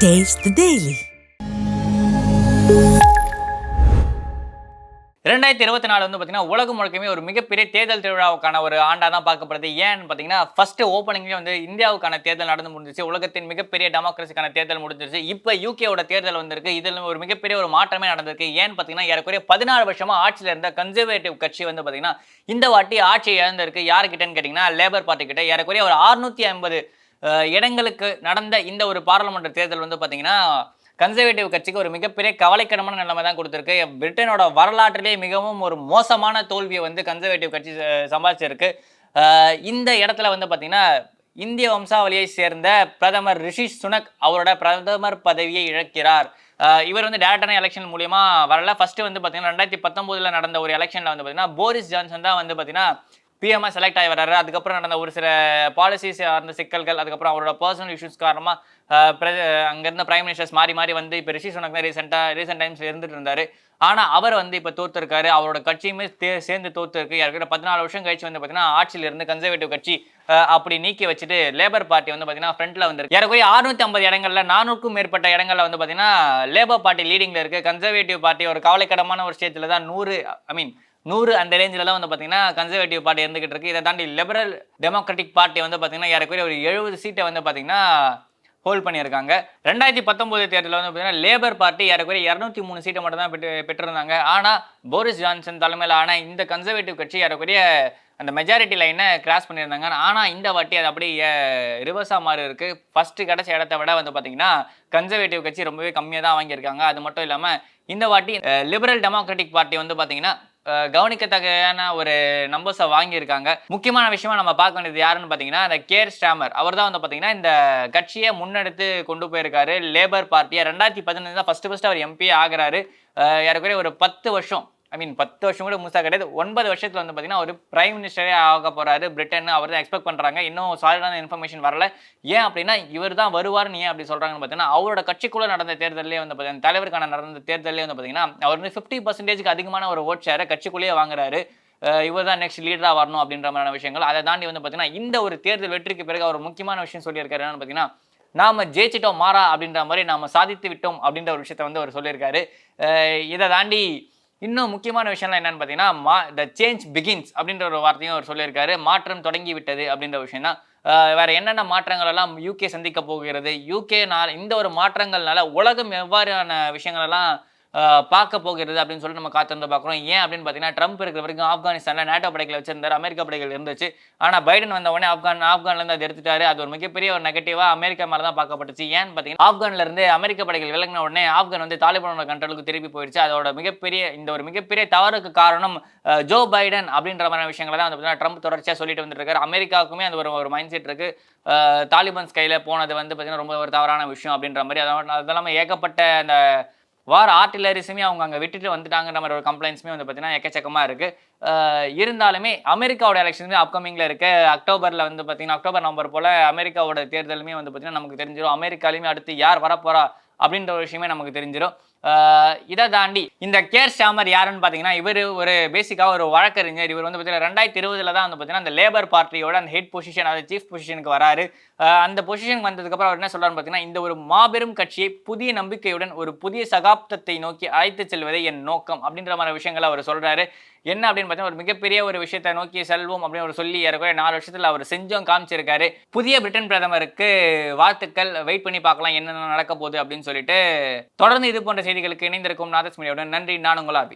Taste the Daily. 2024 வந்து பார்த்தீங்கன்னா உலகம் முழுக்கமே ஒரு மிகப்பெரிய தேர்தல் திருவிழாவுக்கான ஒரு ஆண்டா தான் பார்க்கப்படுது. ஏன்னு பார்த்தீங்கன்னா, ஃபர்ஸ்ட் ஓப்பனிங்லேயே வந்து இந்தியாவுக்கான தேர்தல் நடந்து முடிஞ்சிருச்சு. உலகத்தின் மிகப்பெரிய டெமோக்ரஸிக்கான தேர்தல் முடிஞ்சிருச்சு. இப்ப யுகேவோட தேர்தல் வந்திருக்கு. இதில ஒரு மிகப்பெரிய ஒரு மாற்றமே நடந்திருக்கு. ஏன்னு பார்த்தீங்கன்னா, ஏறக்குறைய 14 வருஷமா ஆட்சியில இருந்த கன்சர்வேட்டிவ் கட்சி வந்து பார்த்தீங்கன்னா, இந்த வாட்டி ஆட்சியை இழந்திருக்கு. யார்கிட்டன்னு கேட்டீங்கன்னா, லேபர் பார்ட்டி கிட்ட. ஏறக்குறைய ஒரு 650 இடங்களுக்கு நடந்த இந்த ஒரு பாராளுமன்ற தேர்தல் வந்து பார்த்தீங்கன்னா, கன்சர்வேட்டிவ் கட்சிக்கு ஒரு மிகப்பெரிய கவலைக்கிடமான நிலைமை தான் கொடுத்திருக்கு. பிரிட்டனோட வரலாற்றிலே மிகவும் ஒரு மோசமான தோல்வியை வந்து கன்சர்வேட்டிவ் கட்சி சம்பாதிச்சிருக்கு. இந்த இடத்துல வந்து பார்த்தீங்கன்னா, இந்திய வம்சாவளியை சேர்ந்த பிரதமர் ரிஷி சுனக் அவரோட பிரதமர் பதவியை இழக்கிறார். இவர் வந்து டைரக்டான எலெக்ஷன் மூலியமா வரல. ஃபர்ஸ்ட் வந்து பார்த்தீங்கன்னா 2019ல நடந்த ஒரு எலெக்ஷன்ல வந்து பார்த்தீங்கன்னா, போரிஸ் ஜான்சன் தான் வந்து பார்த்தீங்கன்னா பிஎம்ஆ செலக்ட் ஆகி வர்றாரு. அதுக்கப்புறம் நடந்த ஒரு சில பாலிசிஸ் சார்ந்த சிக்கல்கள், அதுக்கப்புறம் அவரோட பர்சனல் இஷ்யூஸ் காரணமா அங்க இருந்த பிரைம் மினிஸ்டர்ஸ் மாறி மாறி வந்து இப்ப ரிஷி சுனக் தான் ரீசென்ட் டைம்ஸ்ல இருந்துட்டு இருந்தாரு. ஆனா அவர் வந்து இப்ப தோத்துருக்காரு. அவரோட கட்சியுமே சேர்ந்து தோத்துருக்கு. ஏற்கனவே 14 வருஷம் கழிச்சு வந்து பாத்தீங்கன்னா ஆட்சியில இருந்து கன்சர்வேட்டிவ் கட்சி அப்படி நீக்கி வச்சுட்டு லேபர் பார்ட்டி வந்து பாத்தீங்கன்னா ஃப்ரண்ட்ல வந்திருக்கு. ஏற்கனவே 650 இடங்கள்ல 400க்கும் மேற்பட்ட இடங்கள்ல வந்து பாத்தீங்கன்னா லேபர் பார்ட்டி லீடிங்ல இருக்கு. கன்சர்வேட்டிவ் பார்ட்டி ஒரு கவலைக்கிடமான ஒரு ஸ்டேஜ்ல தான் 100 அந்த ரேஞ்சில தான் வந்து பார்த்தீங்கன்னா கன்சர்வேட்டிவ் பார்ட்டி இருந்துகிட்டு இருக்கு. இதை தாண்டி லிபரல் டெமோக்ராட்டிக் பார்ட்டி வந்து பார்த்தீங்கன்னா ஏறக்குறைய ஒரு 70 சீட்டை வந்து பார்த்தீங்கன்னா ஹோல்ட் பண்ணியிருக்காங்க. 2019 தேர்தலில் வந்து பார்த்தீங்கன்னா லேபர் பார்ட்டி ஏறக்குறைய 203 சீட்டை மட்டும் தான் பெற்றிருந்தாங்க. ஆனால் போரிஸ் ஜான்சன் தலைமையில் ஆன இந்த கன்சர்வேட்டிவ் கட்சி ஏறக்குறைய அந்த மெஜாரிட்டி லைனை கிராஸ் பண்ணியிருந்தாங்க. ஆனால் இந்த வாட்டி அது அப்படியே ரிவர்ஸாக மாறி இருக்கு. ஃபர்ஸ்ட் கிடைச்ச இடத்த விட வந்து பார்த்தீங்கன்னா கன்சர்வேட்டிவ் கட்சி ரொம்பவே கம்மியாக தான் வாங்கியிருக்காங்க. அது மட்டும் இல்லாமல் இந்த வாட்டி லிபரல் டெமோக்ராட்டிக் பார்ட்டி வந்து பார்த்தீங்கன்னா கவனிக்கத்தகையான ஒரு நம்பர்ஸை வாங்கியிருக்காங்க. முக்கியமான விஷயமா நம்ம பார்க்க வேண்டியது யாருன்னு பார்த்தீங்கன்னா, அந்த கேர் ஸ்டாமர். அவர் தான் வந்து பார்த்தீங்கன்னா இந்த கட்சியை முன்னெடுத்து கொண்டு போயிருக்காரு. லேபர் பார்ட்டியை 2015 தான் ஃபர்ஸ்ட் அவர் எம்பி ஆகிறாரு. ஏறக்குறைய ஒரு 10 வருஷம் 10 வருஷம் கூட முழுசா கிடையாது. 9 வருஷத்துல வந்து பார்த்தீங்கன்னா ஒரு பிரைம் மினிஸ்டரே ஆக போறாரு பிரிட்டன். அவர் தான் எக்ஸ்பெக்ட் பண்றாங்க. இன்னும் சாலிடான இன்ஃபர்மேஷன் வரல. ஏன் அப்படின்னா இவர் தான் வருவார்னு ஏன் அப்படி சொல்றாங்கன்னு பார்த்தீங்கன்னா, அவரோட கட்சிக்குள்ள நடந்த தேர்தலே வந்து பார்த்தீங்கன்னா தலைவருக்கான நடந்த தேர்தலே வந்து பார்த்தீங்கன்னா அவர் வந்து 50% அதிகமான ஒரு ஓட் ஷேரை கட்சிக்குள்ளேயே வாங்குறாரு. இவர் தான் நெக்ஸ்ட் லீடரா வரணும் அப்படின்ற மாதிரியான விஷயங்கள். அதை தாண்டி வந்து பார்த்தீங்கன்னா இந்த ஒரு தேர்தல் வெற்றிக்கு பிறகு அவர் முக்கியமான விஷயம் சொல்லியிருக்காரு. என்னன்னு பார்த்தீங்கன்னா, நாம ஜெயிச்சிட்டோம் மாறா அப்படின்ற மாதிரி நாம சாதித்து விட்டோம் அப்படின்ற ஒரு விஷயத்த வந்து அவர் சொல்லியிருக்காரு. இதை தாண்டி இன்னும் முக்கியமான விஷயம்லாம் என்னன்னு பார்த்தீங்கன்னா, த சேஞ்ச் பிகின்ஸ் அப்படின்ற ஒரு வார்த்தையும் அவர் சொல்லியிருக்காரு. மாற்றம் தொடங்கி விட்டது அப்படின்ற விஷயம் தான். வேற என்னென்ன மாற்றங்கள் எல்லாம் யூகே சந்திக்க போகிறது, யூகேனால இந்த ஒரு மாற்றங்கள்னால உலகம் எவ்வாறான விஷயங்கள் எல்லாம் பார்க்க போகிறது அப்படின்னு சொல்லிட்டு நம்ம காத்திருந்து பார்க்குறோம். ஏன் அப்படின்னு பார்த்தீங்கன்னா, ட்ரம்ப் இருக்கிற வரைக்கும் ஆப்கானிஸ்தானில் நேட்டோ படைகளை வச்சிருந்தாரு, அமெரிக்கா படைகள் இருந்துச்சு. ஆனால் பைடன் வந்த உடனே ஆப்கான்லேருந்து அதை எடுத்துட்டாரு. அது ஒரு மிகப்பெரிய ஒரு நெகட்டிவாக அமெரிக்கா மேலே தான் பார்க்கப்பட்டுச்சு. ஏன்னு பார்த்தீங்கன்னா, ஆப்கான்ல இருந்து அமெரிக்க படைகள் விலகின உடனே ஆப்கான் வந்து தாலிபானோட கண்ட்ரோலுக்கு திருப்பி போயிடுச்சு. அதோட ஒரு மிகப்பெரிய தவறுக்கு காரணம் ஜோ பைடன் அப்படின்ற மாதிரி விஷயங்களை தான் வந்து ட்ரம்ப் தொடர்ச்சியாக சொல்லிட்டு வந்துட்டு இருக்காரு. அமெரிக்காவுக்குமே அந்த ஒரு மைண்ட் செட் இருக்கு. தாலிபான்ஸ் கையில் போனது வந்து பார்த்தீங்கன்னா ரொம்ப ஒரு தவறான விஷயம் அப்படின்ற மாதிரி. அதெல்லாமே ஏகப்பட்ட அந்த ஆர்டிலரிஸுமே அவங்க அங்கே விட்டுட்டு வந்துட்டாங்கன்ற மாதிரி ஒரு கம்ப்ளைண்ட்ஸுமே வந்து பார்த்தீங்கன்னா எக்கச்சக்கமாக இருக்குது. இருந்தாலுமே அமெரிக்காவோட எலெக்ஷனுமே அப்கமிங்கில் இருக்கு. அக்டோபரில் வந்து பார்த்தீங்கன்னா அக்டோபர் நவம்பர் போல் அமெரிக்காவோட தேர்தலுமே வந்து பார்த்தீங்கன்னா நமக்கு தெரிஞ்சிடும். அமெரிக்காலையுமே அடுத்து யார் வரப்போறா அப்படின்ற ஒரு விஷயமே நமக்கு தெரிஞ்சிடும். இதை தாண்டி இந்த கேர் ஸ்டாமர் யாருன்னு பார்த்தீங்கன்னா, இவர் ஒரு பேசிக்காக ஒரு வழக்கறிஞர். இவர் வந்து பார்த்தீங்கன்னா 2020 தான் வந்து பார்த்தீங்கன்னா அந்த லேபர் பார்ட்டியோட அந்த ஹெட் பொசிஷன், அதாவது சீஃப் பொசிஷனுக்கு வராரு. அந்த பொசிஷனுக்கு வந்ததுக்கப்புறம் அவர் என்ன சொல்றாருன்னு பார்த்தீங்கன்னா, இந்த ஒரு மாபெரும் கட்சியை புதிய நம்பிக்கையுடன் ஒரு புதிய சகாப்தத்தை நோக்கி அழைத்து செல்வதே என் நோக்கம் அப்படின்ற மாதிரி விஷயங்களை அவர் சொல்றாரு. என்ன அப்படின்னு பார்த்தீங்கன்னா, ஒரு மிகப்பெரிய ஒரு விஷயத்தை நோக்கி செல்வோம் அப்படின்னு அவர் சொல்லி ஏறக்குறைய 4 வருஷத்தில் அவர் செஞ்சும் காமிச்சிருக்காரு. புதிய பிரிட்டன் பிரதமருக்கு வாழ்த்துக்கள். வெயிட் பண்ணி பார்க்கலாம் என்னென்ன நடக்க போகுது அப்படின்னு சொல்லிட்டு. தொடர்ந்து இது போன்ற செய்திகளுக்கு இணைந்திருக்கும் நாதஸ் மீடியாவுடன் நன்றி. நான் உங்கள் ஆர்பி.